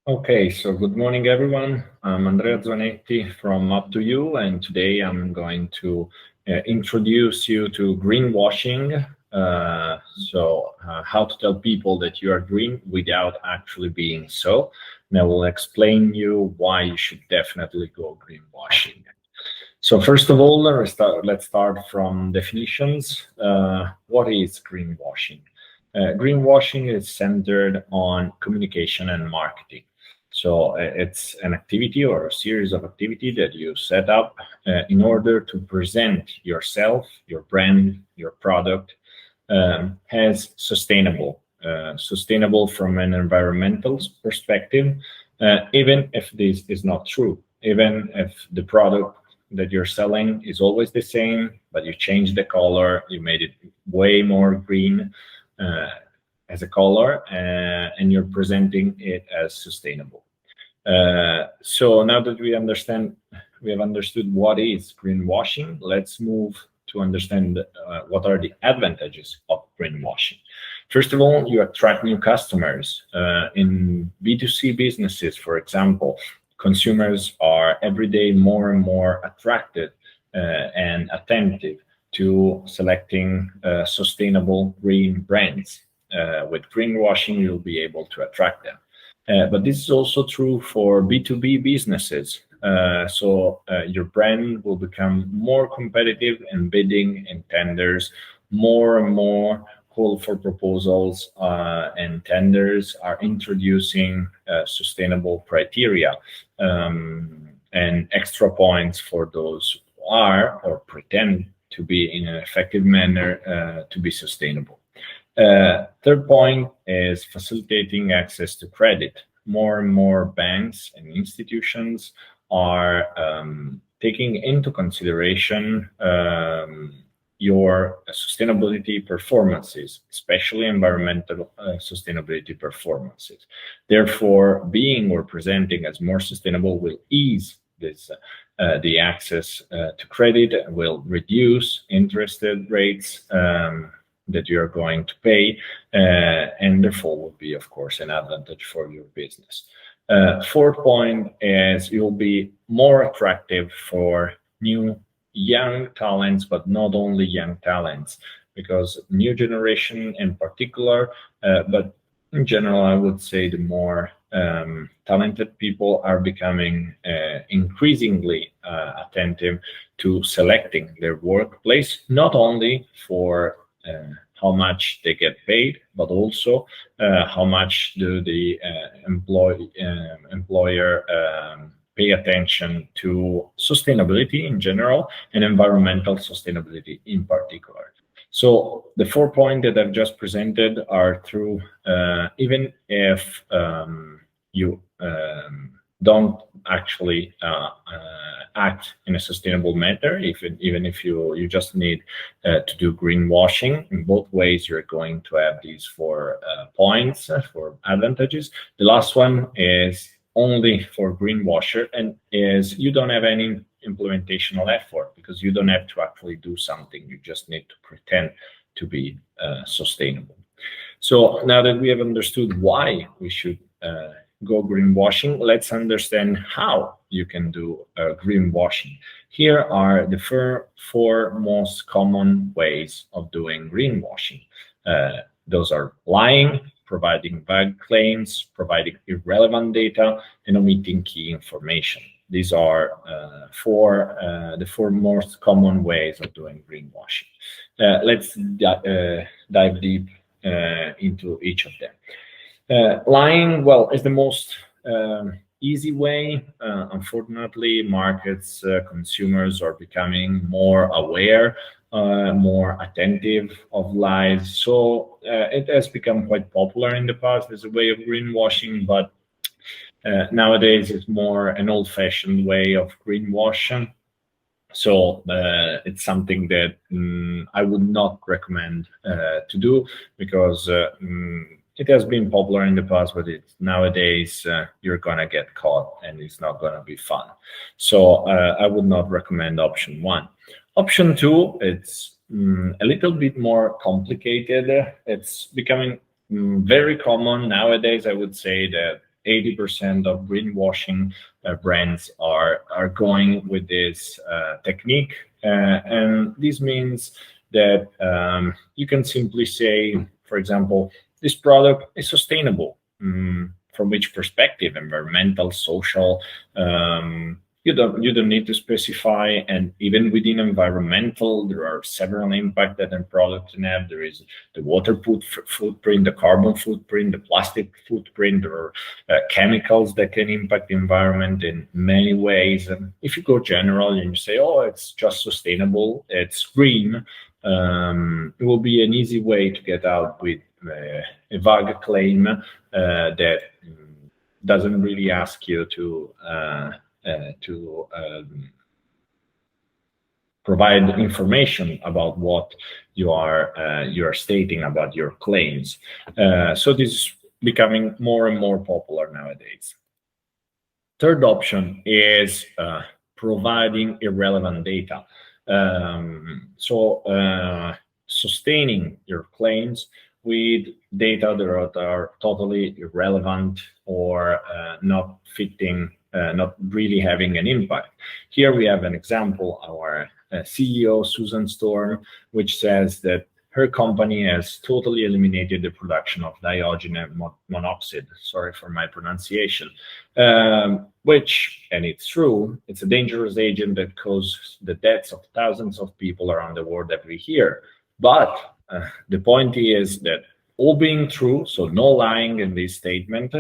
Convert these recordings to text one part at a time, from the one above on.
Okay, so good morning, everyone. I'm Andrea Zanetti from Up to You, and today I'm going to introduce you to greenwashing. How to tell people that you are green without actually being so. And I will explain you why you should definitely go greenwashing. So first of all, let's start from definitions. What is greenwashing? Greenwashing is centered on communication and marketing. So it's an activity or a series of activity that you set up in order to present yourself, your brand, your product as sustainable from an environmental perspective, even if this is not true, even if the product that you're selling is always the same, but you changed the color, you made it way more green uh, as a color, and you're presenting it as sustainable. So now that we have understood what is greenwashing, let's move to understand what are the advantages of greenwashing. First of all, you attract new customers. In B2C businesses, for example, consumers are every day more and more attracted and attentive to selecting sustainable green brands. With greenwashing, you'll be able to attract them. But this is also true for B2B businesses. Your brand will become more competitive in bidding and tenders. More and more call for proposals and tenders are introducing sustainable criteria and extra points for those who are or pretend to be in an effective manner to be sustainable. Third point is facilitating access to credit. More and more banks and institutions are taking into consideration your sustainability performances, especially environmental sustainability performances. Therefore, being or presenting as more sustainable will ease the access to credit, will reduce interest rates that you are going to pay, and therefore will be, of course, an advantage for your business. Fourth point is you'll be more attractive for new young talents, but not only young talents, because new generation in particular, but in general, I would say the more talented people are becoming increasingly attentive to selecting their workplace, not only for how much they get paid, but also how much do the employer pay attention to sustainability in general and environmental sustainability in particular. So the 4 points that I've just presented are true, even if you don't actually act in a sustainable manner, even if you just need to do greenwashing. In both ways, you're going to have these 4 points for advantages. The last one is only for greenwasher, and is you don't have any implementational effort because you don't have to actually do something. You just need to pretend to be sustainable. So now that we have understood why we should go greenwashing, let's understand how you can do greenwashing. Here are the four most common ways of doing greenwashing. Those are lying, providing vague claims, providing irrelevant data, and omitting key information. These are the four most common ways of doing greenwashing. Let's dive deep into each of them. Lying, well, is the most easy way. Unfortunately, markets, consumers are becoming more aware, more attentive of lies. So it has become quite popular in the past as a way of greenwashing, but nowadays it's more an old-fashioned way of greenwashing. So it's something that I would not recommend to do because it has been popular in the past, but nowadays you're gonna get caught and it's not gonna be fun. So I would not recommend option one. Option two, it's a little bit more complicated. It's becoming very common nowadays. I would say that 80% of greenwashing brands are going with this technique, and this means that you can simply say, for example, this product is sustainable. From which perspective? Environmental, social. You don't need to specify, and even within environmental, there are several impacts that a product can have. There is the water footprint, the carbon footprint, the plastic footprint. There are chemicals that can impact the environment in many ways. And if you go general and you say, oh, it's just sustainable, it's green, it will be an easy way to get out with a vague claim that doesn't really ask you to provide information about what you are stating about your claims. So this is becoming more and more popular nowadays. Third option is providing irrelevant data. Sustaining your claims with data that are totally irrelevant or not fitting, not really having an impact. Here we have an example, our CEO, Susan Storm, which says that her company has totally eliminated the production of dioxin monoxide, sorry for my pronunciation, which, and it's true, it's a dangerous agent that causes the deaths of thousands of people around the world every year. But the point is that all being true, so no lying in this statement,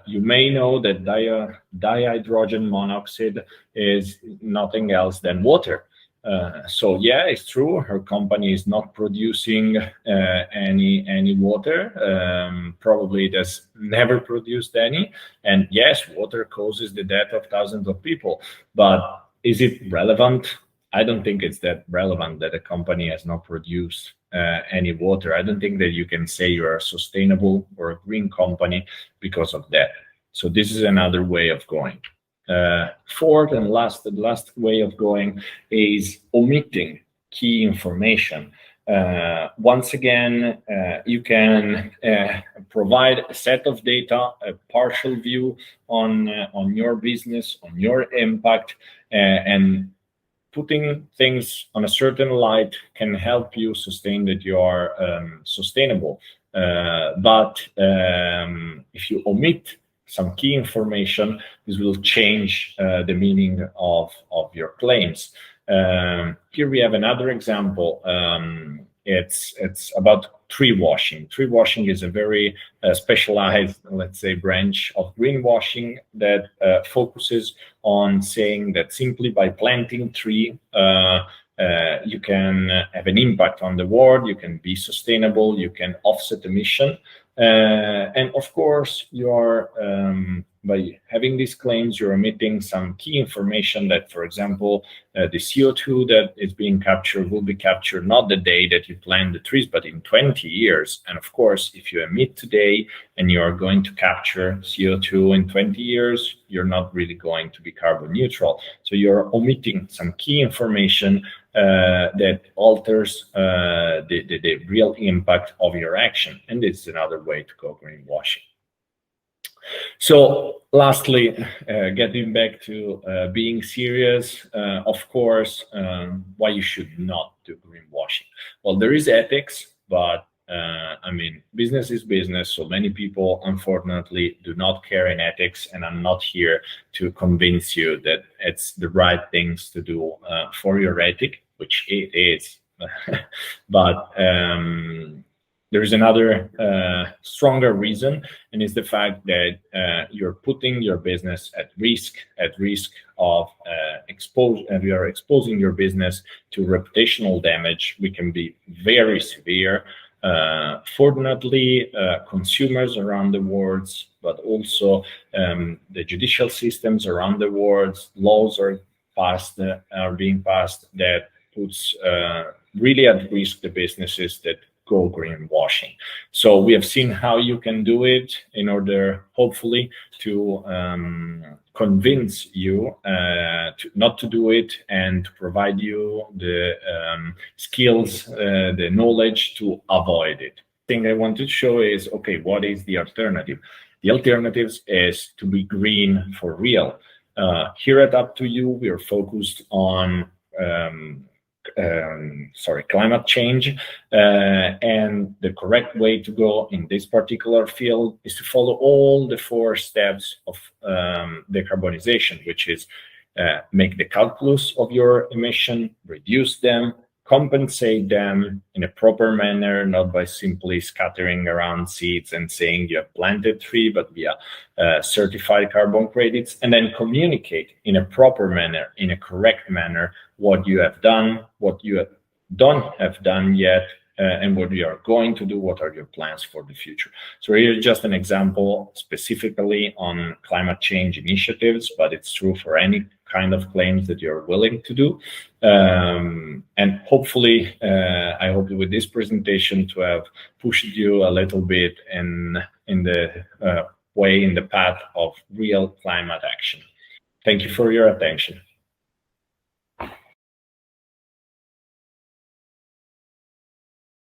you may know that dihydrogen monoxide is nothing else than water. So yeah, it's true, her company is not producing any water. Probably it has never produced any. And yes, water causes the death of thousands of people. But is it relevant? I don't think it's that relevant that a company has not produced any water. I don't think that you can say you're a sustainable or a green company because of that. So this is another way of going. Fourth and the last way of going is omitting key information. Once again, you can provide a set of data, a partial view on your business, on your impact, and putting things on a certain light can help you sustain that you are sustainable. But if you omit some key information, this will change the meaning of your claims. Here we have another example. It's about tree washing. Tree washing is a very specialized, let's say, branch of greenwashing that focuses on saying that simply by planting tree, you can have an impact on the world, you can be sustainable, you can offset emission. And of course, you are by having these claims, you're omitting some key information that, for example, the CO2 that is being captured will be captured not the day that you plant the trees, but in 20 years. And of course, if you emit today and you are going to capture CO2 in 20 years, you're not really going to be carbon neutral. So you're omitting some key information that alters the real impact of your action. And this is another way to go greenwashing. So lastly, getting back to being serious, of course, why you should not do greenwashing. Well, there is ethics, but I mean, business is business. So many people, unfortunately, do not care in ethics, and I'm not here to convince you that it's the right things to do for your ethic, which it is. But there is another stronger reason, and it's the fact that you're putting your business at risk of you are exposing your business to reputational damage, which can be very severe. Fortunately, consumers around the world, but also the judicial systems around the world, laws are being passed that puts really at risk the businesses that go greenwashing. So we have seen how you can do it in order, hopefully, to convince you not to do it and to provide you the skills, the knowledge to avoid it. The thing I want to show is, okay, what is the alternative? The alternatives is to be green for real. Here at Up to You, we are focused on climate change, and the correct way to go in this particular field is to follow all the 4 steps of decarbonization, which is make the calculus of your emission, reduce them, compensate them in a proper manner, not by simply scattering around seeds and saying you have planted 3, but via certified carbon credits, and then communicate in a proper manner, in a correct manner, what you have done, what you don't have done yet, and what you are going to do, what are your plans for the future. So here's just an example specifically on climate change initiatives, but it's true for any kind of claims that you're willing to do. And hopefully, I hope with this presentation to have pushed you a little bit in the way, in the path of real climate action. Thank you for your attention.